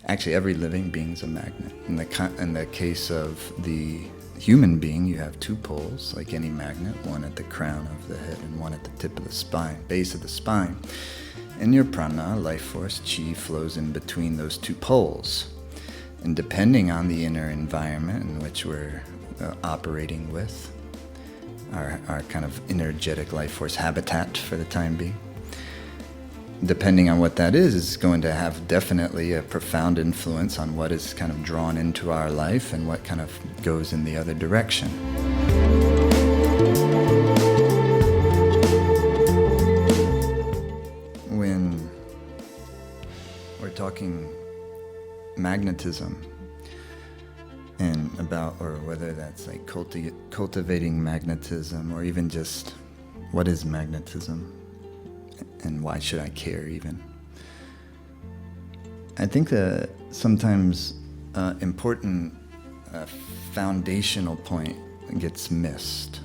Actually, every living being's a magnet. In the case of the human being, you have two poles, like any magnet, one at the crown of the head and one at the tip of the spine, base of the spine. And your prana, life force, chi, flows in between those two poles. And depending on the inner environment in which we're operating with, our kind of energetic life force habitat for the time being, depending on what that is going to have definitely a profound influence on what is kind of drawn into our life and what kind of goes in the other direction. When we're talking magnetism and about, or whether that's like cultivating magnetism, or even just what is magnetism and why should I care even? I think that sometimes important foundational point gets missed,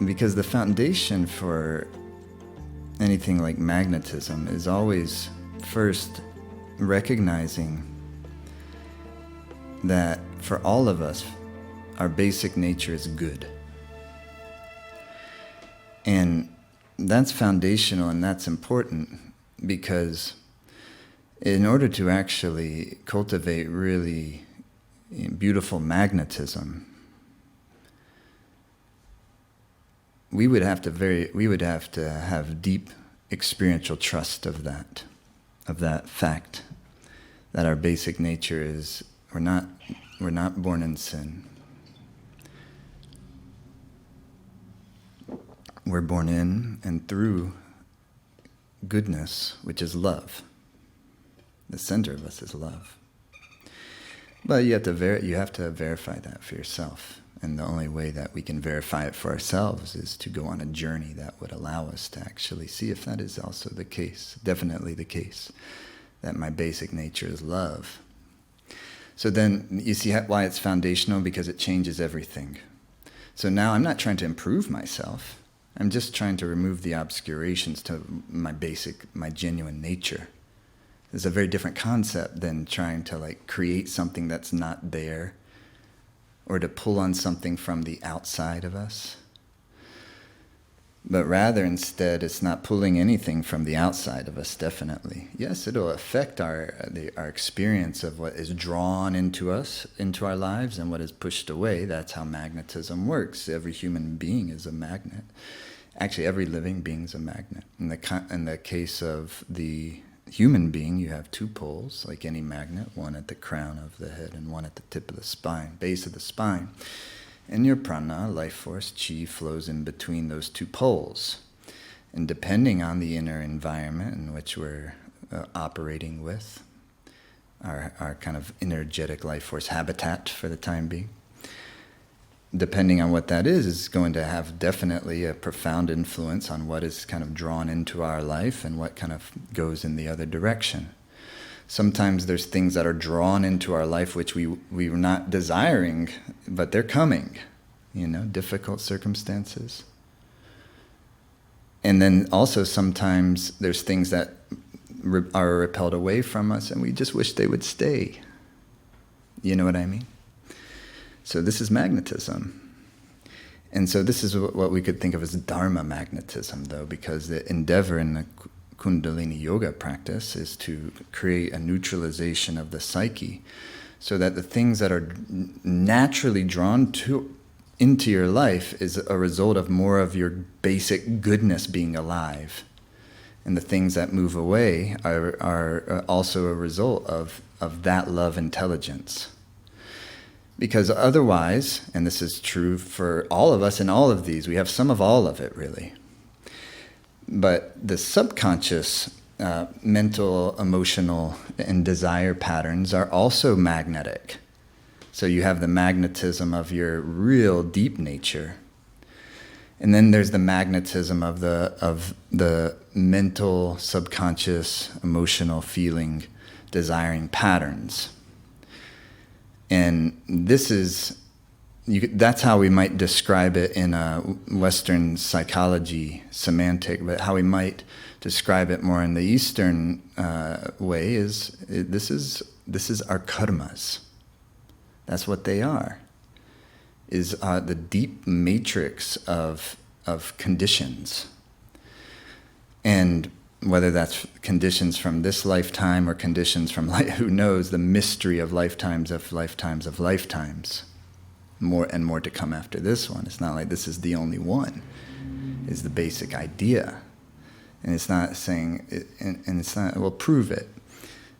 because the foundation for anything like magnetism is always first recognizing that for all of us, our basic nature is good. And that's foundational and that's important, because in order to actually cultivate really beautiful magnetism, we would have to have deep experiential trust of that fact, that our basic nature is we're not born in sin. We're born in and through goodness, which is love. The center of us is love. But you have to verify that for yourself. And the only way that we can verify it for ourselves is to go on a journey that would allow us to actually see if that is also the case, definitely the case, that my basic nature is love. So then you see why it's foundational, because it changes everything. So now I'm not trying to improve myself. I'm just trying to remove the obscurations to my genuine nature. It's a very different concept than trying to create something that's not there, or to pull on something from the outside of us. But rather, instead, it's not pulling anything from the outside of us, definitely. Yes, it'll affect our experience of what is drawn into us, into our lives, and what is pushed away. That's how magnetism works. Every human being is a magnet. Actually, every living being is a magnet. In the case of the human being, you have two poles, like any magnet, one at the crown of the head and one at the tip of the spine, base of the spine. And your prana, life force, chi, flows in between those two poles. And depending on the inner environment in which we're operating with, our kind of energetic life force habitat for the time being, depending on what that is going to have definitely a profound influence on what is kind of drawn into our life and what kind of goes in the other direction. Sometimes there's things that are drawn into our life which we were not desiring, but they're coming, difficult circumstances. And then also sometimes there's things that are repelled away from us and we just wish they would stay. You know what I mean? So this is magnetism. And so this is what we could think of as Dharma magnetism, though, because the endeavor in the Kundalini yoga practice is to create a neutralization of the psyche so that the things that are naturally drawn into your life is a result of more of your basic goodness being alive. And the things that move away are also a result of that love intelligence. Because otherwise, and this is true for all of us in all of these, we have some of all of it really. But the subconscious mental, emotional, and desire patterns are also magnetic. So you have the magnetism of your real deep nature. And then there's the magnetism of the mental, subconscious, emotional, feeling, desiring patterns. And this is that's how we might describe it in a Western psychology semantic, but how we might describe it more in the Eastern way is this is our karmas. That's what they are. Is the deep matrix of conditions, and whether that's conditions from this lifetime or conditions from who knows, the mystery of lifetimes of lifetimes of lifetimes. More and more to come after this one. It's not like this is the only one, is the basic idea. And it's not saying, and it's not, well, prove it.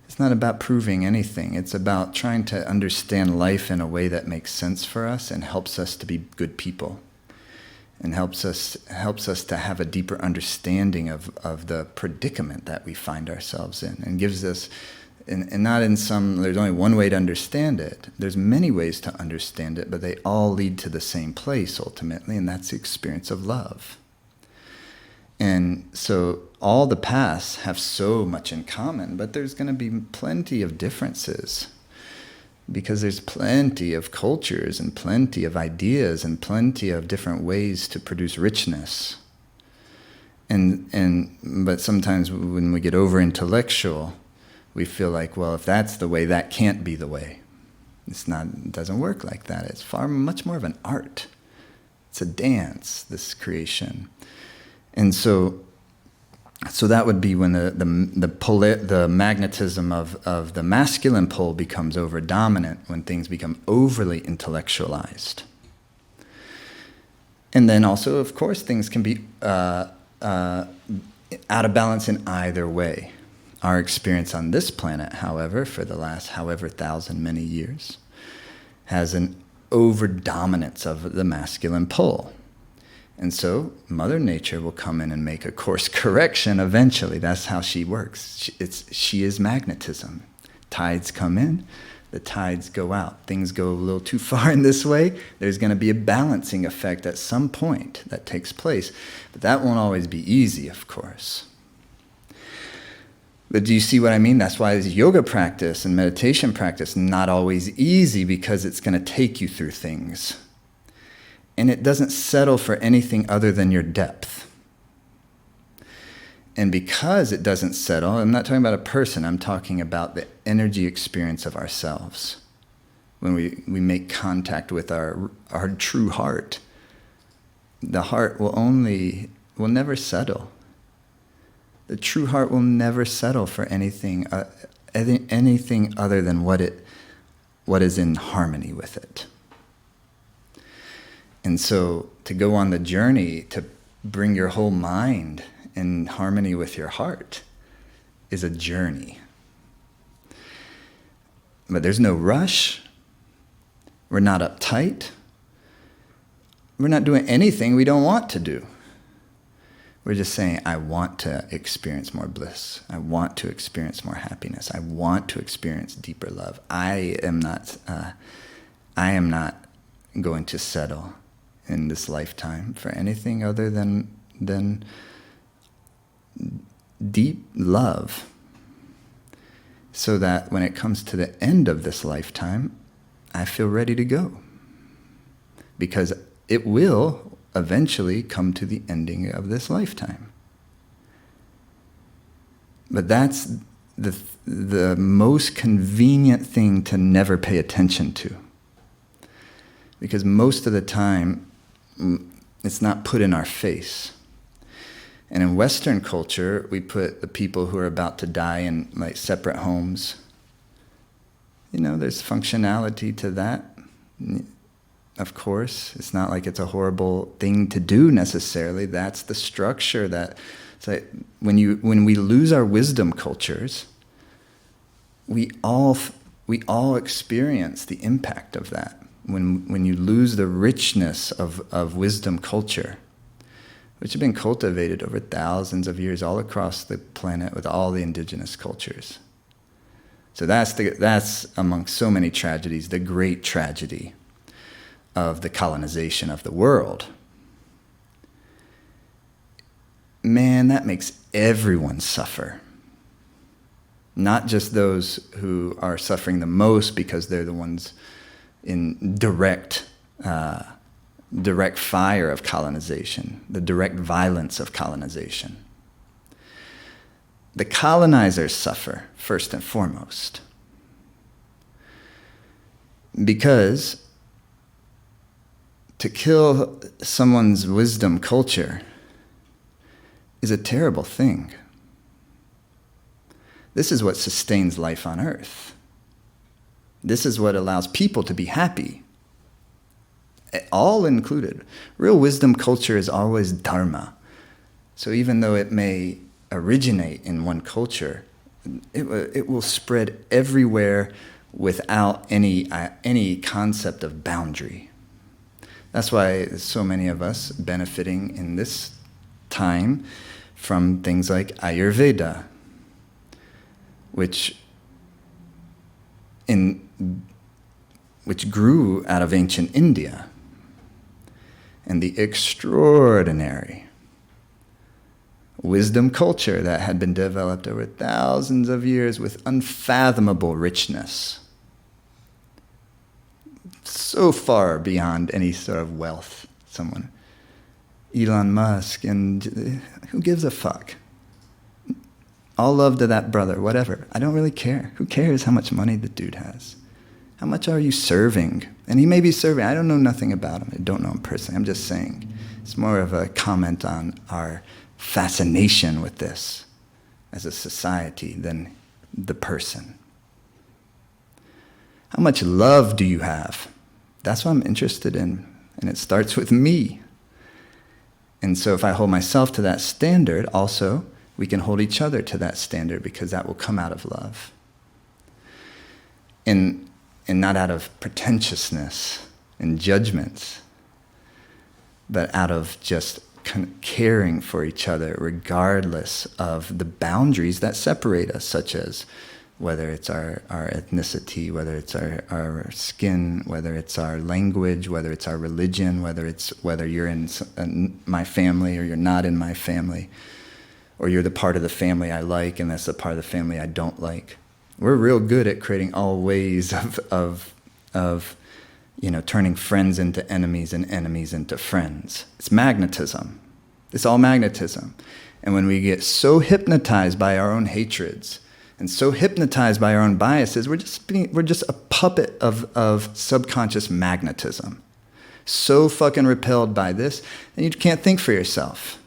It's not about proving anything. It's about trying to understand life in a way that makes sense for us and helps us to be good people. And helps us to have a deeper understanding of the predicament that we find ourselves in. And gives us, and not in some, there's only one way to understand it. There's many ways to understand it, but they all lead to the same place ultimately, and that's the experience of love. And so all the paths have so much in common, but there's going to be plenty of differences, because there's plenty of cultures and plenty of ideas and plenty of different ways to produce richness. But sometimes when we get over intellectual, we feel like, well, if that's the way, that can't be the way. It doesn't work like that. It's much more of an art. It's a dance, this creation. And so that would be when the magnetism of the masculine pole becomes over dominant, when things become overly intellectualized. And then also, of course, things can be out of balance in either way. Our experience on this planet, however, for the last however many years, has an over-dominance of the masculine pole. And so Mother Nature will come in and make a course correction eventually. That's how she works. She is magnetism. Tides come in, the tides go out. Things go a little too far in this way, there's going to be a balancing effect at some point that takes place. But that won't always be easy, of course. But do you see what I mean? That's why yoga practice and meditation practice not always easy, because it's going to take you through things. And it doesn't settle for anything other than your depth. And because it doesn't settle, I'm not talking about a person, I'm talking about the energy experience of ourselves. When we make contact with our true heart, the heart will never settle. The true heart will never settle for anything other than what is in harmony with it. And so to go on the journey to bring your whole mind in harmony with your heart is a journey. But there's no rush. We're not uptight. We're not doing anything we don't want to do. We're just saying, I want to experience more bliss. I want to experience more happiness. I want to experience deeper love. I am not going to settle in this lifetime for anything other than deep love, so that when it comes to the end of this lifetime, I feel ready to go. Because it will eventually come to the ending of this lifetime. But that's the most convenient thing to never pay attention to. Because most of the time, it's not put in our face. And in Western culture, we put the people who are about to die in like separate homes. There's functionality to that. Of course, it's not like it's a horrible thing to do necessarily. That's the structure that, it's like when we lose our wisdom cultures, we all experience the impact of that. When you lose the richness of wisdom culture, which have been cultivated over thousands of years all across the planet with all the indigenous cultures. So that's among so many tragedies, the great tragedy of the colonization of the world. Man, that makes everyone suffer. Not just those who are suffering the most because they're the ones in direct direct fire of colonization, the direct violence of colonization. The colonizers suffer first and foremost because to kill someone's wisdom culture is a terrible thing. This is what sustains life on earth. This is what allows people to be happy. All included. Real wisdom culture is always dharma. So even though it may originate in one culture, it will spread everywhere without any concept of boundary. That's why so many of us benefiting in this time from things like Ayurveda, which grew out of ancient India, and the extraordinary wisdom culture that had been developed over thousands of years with unfathomable richness, so far beyond any sort of wealth. Someone, Elon Musk, and who gives a fuck? All love to that brother, whatever. I don't really care. Who cares how much money the dude has? How much are you serving? And he may be serving. I don't know nothing about him. I don't know him personally. I'm just saying. It's more of a comment on our fascination with this as a society than the person. How much love do you have? That's what I'm interested in. And it starts with me. And so if I hold myself to that standard, also, we can hold each other to that standard because that will come out of love. And not out of pretentiousness and judgments, but out of just caring for each other regardless of the boundaries that separate us, such as whether it's our ethnicity, whether it's our skin, whether it's our language, whether it's our religion, whether you're in my family or you're not in my family, or you're the part of the family I like and that's the part of the family I don't like. We're real good at creating all ways of turning friends into enemies and enemies into friends. It's magnetism. It's all magnetism. And when we get so hypnotized by our own hatreds and so hypnotized by our own biases, we're just a puppet of subconscious magnetism. So fucking repelled by this, and you can't think for yourself.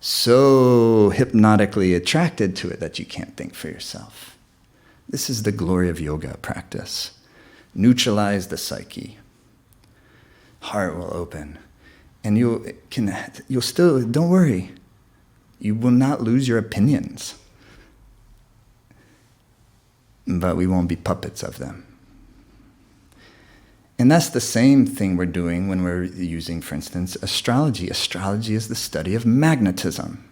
So hypnotically attracted to it that you can't think for yourself. This is the glory of yoga practice. Neutralize the psyche. Heart will open. And you'll still, don't worry. You will not lose your opinions. But we won't be puppets of them. And that's the same thing we're doing when we're using, for instance, astrology. Astrology is the study of magnetism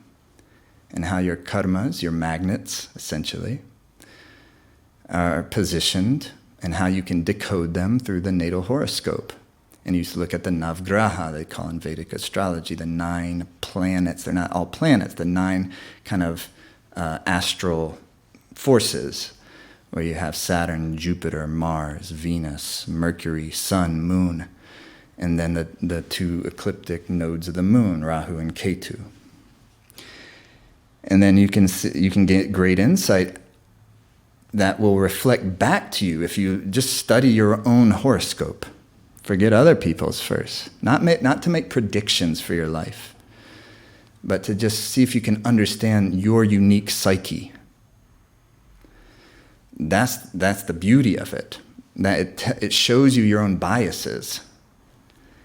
and how your karmas, your magnets, essentially, are positioned and how you can decode them through the natal horoscope. And you look at the Navgraha, they call in Vedic astrology, the 9 planets. They're not all planets, the 9 kind of astral forces, where you have Saturn, Jupiter, Mars, Venus, Mercury, Sun, Moon, and then the 2 ecliptic nodes of the moon, Rahu and Ketu. And then you can get great insight that will reflect back to you if you just study your own horoscope. Forget other people's first. Not to make predictions for your life, but to just see if you can understand your unique psyche. That's the beauty of it. That it shows you your own biases.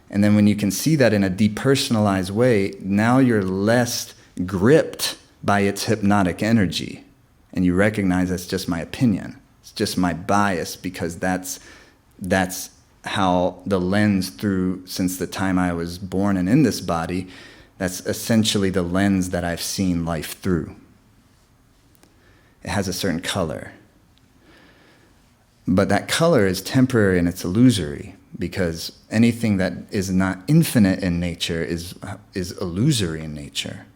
And then when you can see that in a depersonalized way, now you're less gripped by its hypnotic energy. And you recognize that's just my opinion. It's just my bias, because that's how the lens through, since the time I was born and in this body, that's essentially the lens that I've seen life through. It has a certain color. But that color is temporary and it's illusory, because anything that is not infinite in nature is illusory in nature.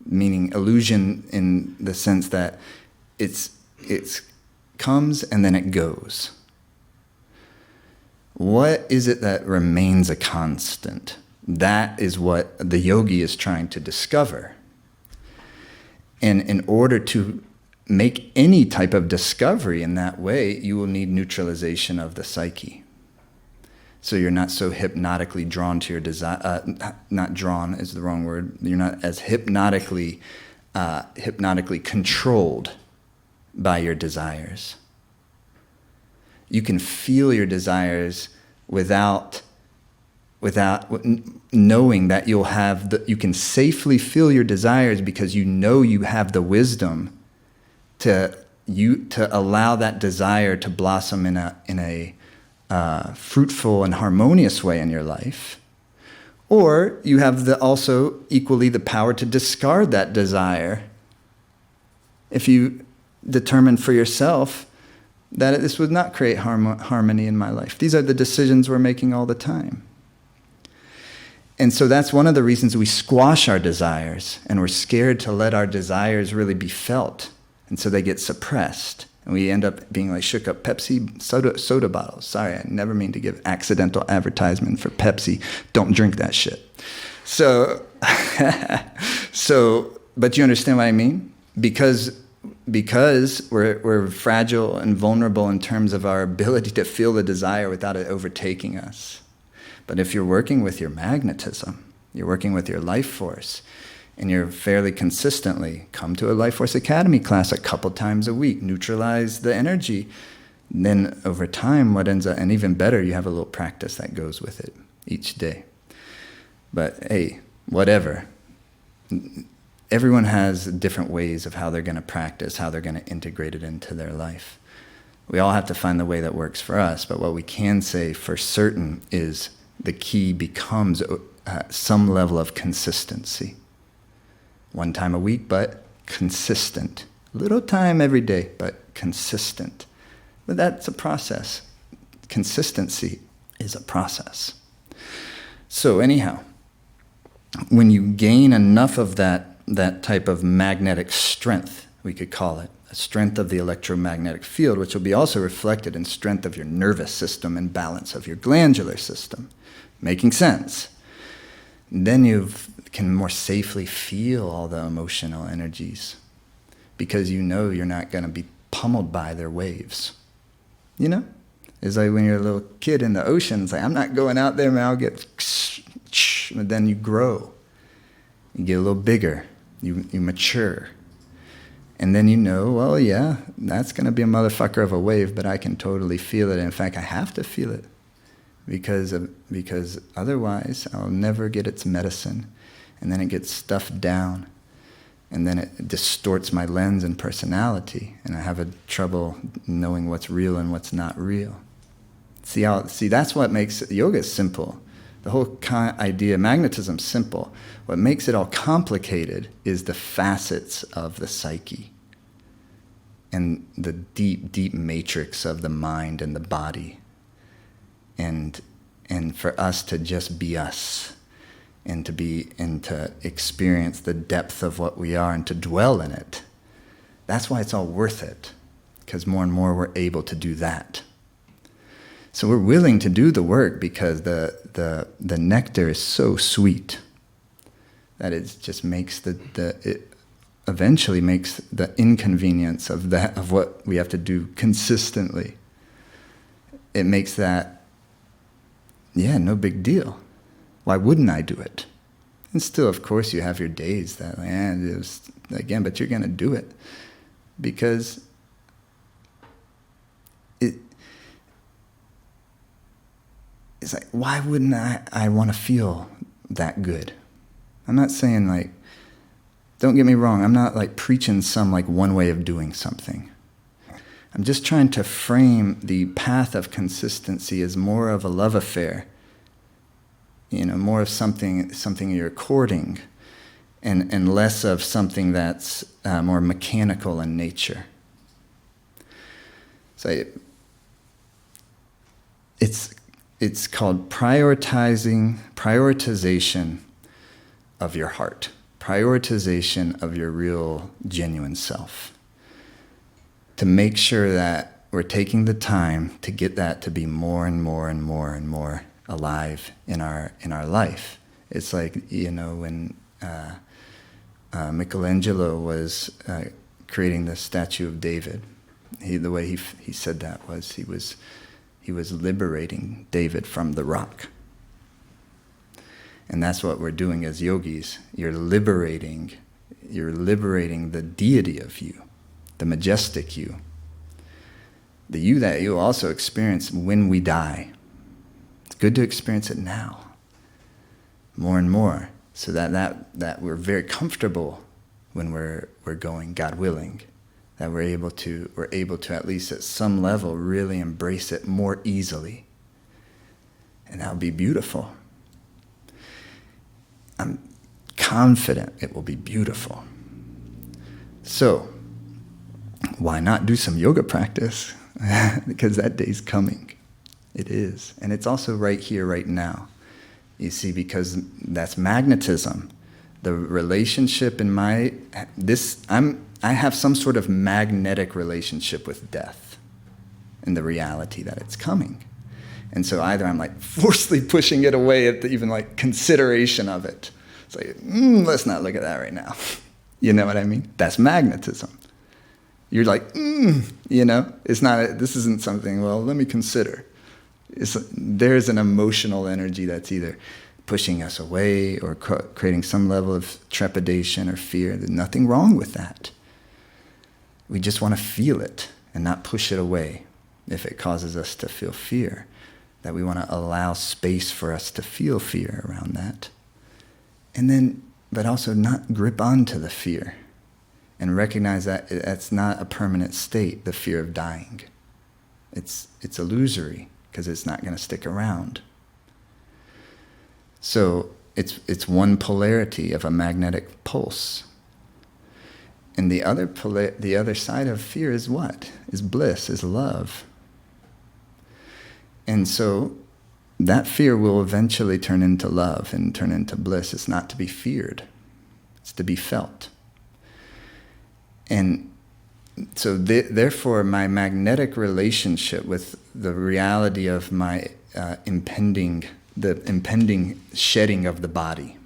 Meaning illusion in the sense that it comes and then it goes. what is it that remains a constant? That is what the yogi is trying to discover. And in order to make any type of discovery in that way, you will need neutralization of the psyche. So you're not so hypnotically drawn to your desire. Not drawn is the wrong word. You're not as hypnotically controlled by your desires. You can feel your desires without knowing that you can safely feel your desires because you know you have the wisdom to allow that desire to blossom in a fruitful and harmonious way in your life. Or you have also equally the power to discard that desire if you determine for yourself that this would not create harmony in my life. These are the decisions we're making all the time. And so that's one of the reasons we squash our desires, and we're scared to let our desires really be felt. And so they get suppressed. And we end up being like shook up Pepsi soda bottles. Sorry, I never mean to give accidental advertisement for Pepsi. Don't drink that shit. So, but you understand what I mean? Because we're fragile and vulnerable in terms of our ability to feel the desire without it overtaking us. But if you're working with your magnetism, you're working with your life force, and you're fairly consistently come to a Life Force Academy class a couple times a week, neutralize the energy, then over time what ends up, and even better, you have a little practice that goes with it each day. But hey, whatever. Everyone has different ways of how they're going to practice, how they're going to integrate it into their life. We all have to find the way that works for us, but what we can say for certain is the key becomes some level of consistency. One time a week, but consistent. Little time every day, but consistent. But that's a process. Consistency is a process. So anyhow, when you gain enough of that type of magnetic strength, we could call it, a strength of the electromagnetic field, which will be also reflected in strength of your nervous system and balance of your glandular system. Making sense? Then you can more safely feel all the emotional energies because you know you're not going to be pummeled by their waves. You know? It's like when you're a little kid in the ocean, it's like, I'm not going out there, man, I'll get... But then you grow. You get a little bigger. You mature. And then you know, well, yeah, that's going to be a motherfucker of a wave, but I can totally feel it. In fact, I have to feel it because otherwise I'll never get its medicine. And then it gets stuffed down. And then it distorts my lens and personality. And I have trouble knowing what's real and what's not real. See, that's what makes yoga simple. The whole idea, magnetism, simple. What makes it all complicated is the facets of the psyche and the deep, deep matrix of the mind and the body. And for us to just be us and to experience the depth of what we are and to dwell in it. That's why it's all worth it, because more and more we're able to do that. So we're willing to do the work because the nectar is so sweet that it just makes it eventually makes the inconvenience of what we have to do consistently. It makes that, no big deal. Why wouldn't I do it? And still, of course, you have your days that, but you're going to do it because it's like, why wouldn't I want to feel that good? I'm not saying don't get me wrong, I'm not preaching some one way of doing something. I'm just trying to frame the path of consistency as more of a love affair, more of something you're courting, and less of something that's more mechanical in nature. So it's called prioritization of your heart, prioritization of your real, genuine self. To make sure that we're taking the time to get that to be more and more and more and more alive in our life. It's like, when Michelangelo was creating the statue of David, the way he said that was he was liberating David from the rock. And that's what we're doing as yogis. You're liberating the deity of you, the majestic you, the you that you also experience when we die. It's good to experience it now, more and more, so that we're very comfortable when we're going, God willing, that we're able to at least at some level really embrace it more easily. And that would be beautiful. I'm confident it will be beautiful. So, why not do some yoga practice? Because that day's coming. It is. And it's also right here, right now. You see, because that's magnetism. The relationship in I have some sort of magnetic relationship with death and the reality that it's coming. And so either I'm like forcefully pushing it away at the even like consideration of it. It's like, let's not look at that right now. You know what I mean? That's magnetism. You're like, it's not, this isn't something, well, let me consider. There's an emotional energy that's either pushing us away or creating some level of trepidation or fear. There's nothing wrong with that. We just want to feel it and not push it away if it causes us to feel fear. That we want to allow space for us to feel fear around that. And then, but also not grip onto the fear and recognize that that's not a permanent state, the fear of dying. It's illusory because it's not going to stick around. So it's one polarity of a magnetic pulse. And the other side of fear is what? Is bliss, is love. And so that fear will eventually turn into love and turn into bliss. It's not to be feared. It's to be felt. And so therefore my magnetic relationship with the reality of my impending shedding of the body,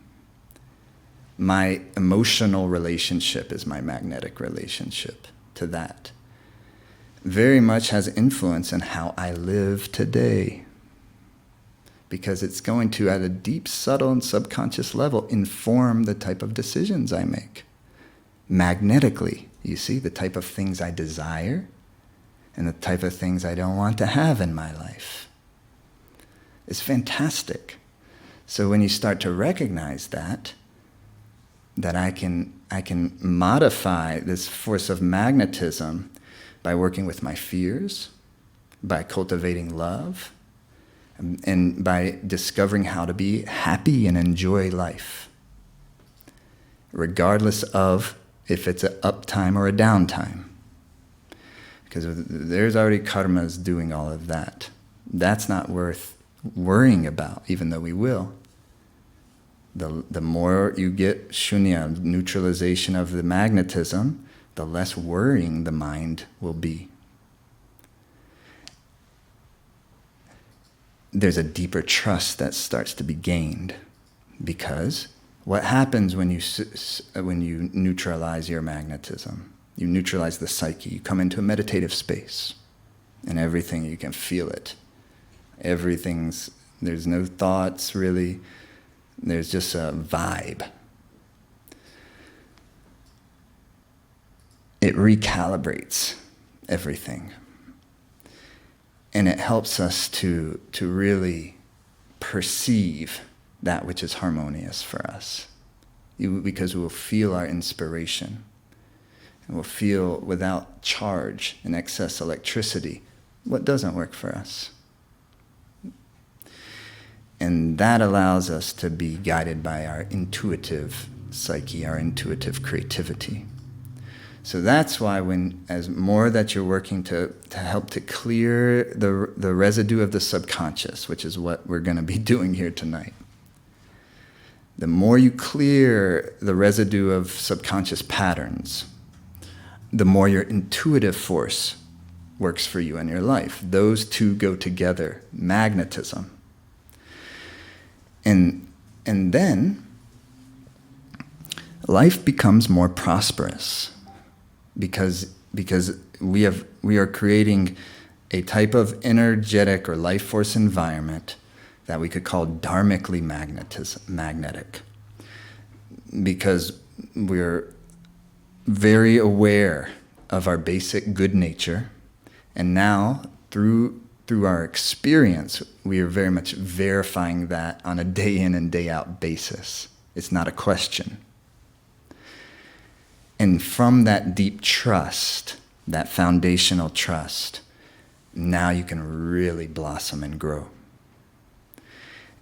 my emotional relationship is my magnetic relationship to that. Very much has influence in how I live today. Because it's going to, at a deep, subtle, and subconscious level, inform the type of decisions I make. Magnetically, you see, the type of things I desire and the type of things I don't want to have in my life. It's fantastic. So when you start to recognize that I can modify this force of magnetism by working with my fears, by cultivating love, and by discovering how to be happy and enjoy life, regardless of if it's an uptime or a downtime. Because there's already karmas doing all of that. That's not worth worrying about, even though we will. The more you get shunya, neutralization of the magnetism, the less worrying the mind will be. There's a deeper trust that starts to be gained, because what happens when you neutralize your magnetism? You neutralize the psyche. You come into a meditative space, and everything, you can feel it. There's no thoughts really. There's just a vibe. It recalibrates everything. And it helps us to really perceive that which is harmonious for us. Because we'll feel our inspiration. And we'll feel without charge and excess electricity what doesn't work for us. And that allows us to be guided by our intuitive psyche, our intuitive creativity. So that's why as more that you're working to help to clear the residue of the subconscious, which is what we're going to be doing here tonight. The more you clear the residue of subconscious patterns, the more your intuitive force works for you in your life. Those two go together, magnetism. And then life becomes more prosperous because we are creating a type of energetic or life force environment that we could call dharmically magnetic, because we're very aware of our basic good nature, and now through our experience, we are very much verifying that on a day in and day out basis. It's not a question. And from that deep trust, that foundational trust, now you can really blossom and grow.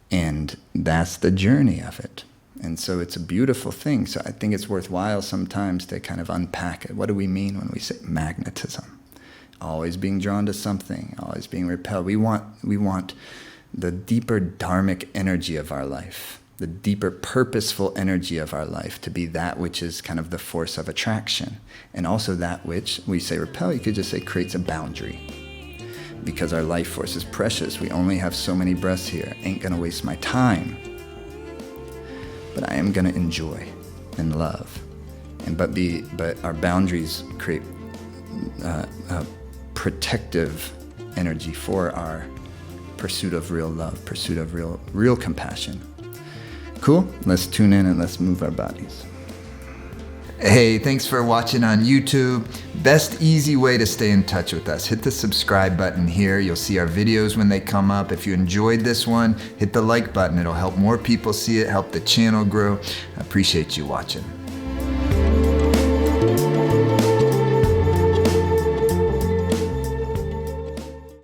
And that's the journey of it. And so it's a beautiful thing. So I think it's worthwhile sometimes to kind of unpack it. What do we mean when we say magnetism? Always being drawn to something, always being repelled. We want the deeper dharmic energy of our life, the deeper purposeful energy of our life to be that which is kind of the force of attraction. And also that which, we say repel, you could just say creates a boundary. Because our life force is precious. We only have so many breaths here. Ain't gonna waste my time. But I am gonna enjoy and love. But our boundaries create protective energy for our pursuit of real love, pursuit of real compassion. Cool? Let's tune in and let's move our bodies. Hey, thanks for watching on YouTube. Best easy way to stay in touch with us. Hit the subscribe button here. You'll see our videos when they come up. If you enjoyed this one, hit the like button. It'll help more people see it, help the channel grow. I appreciate you watching.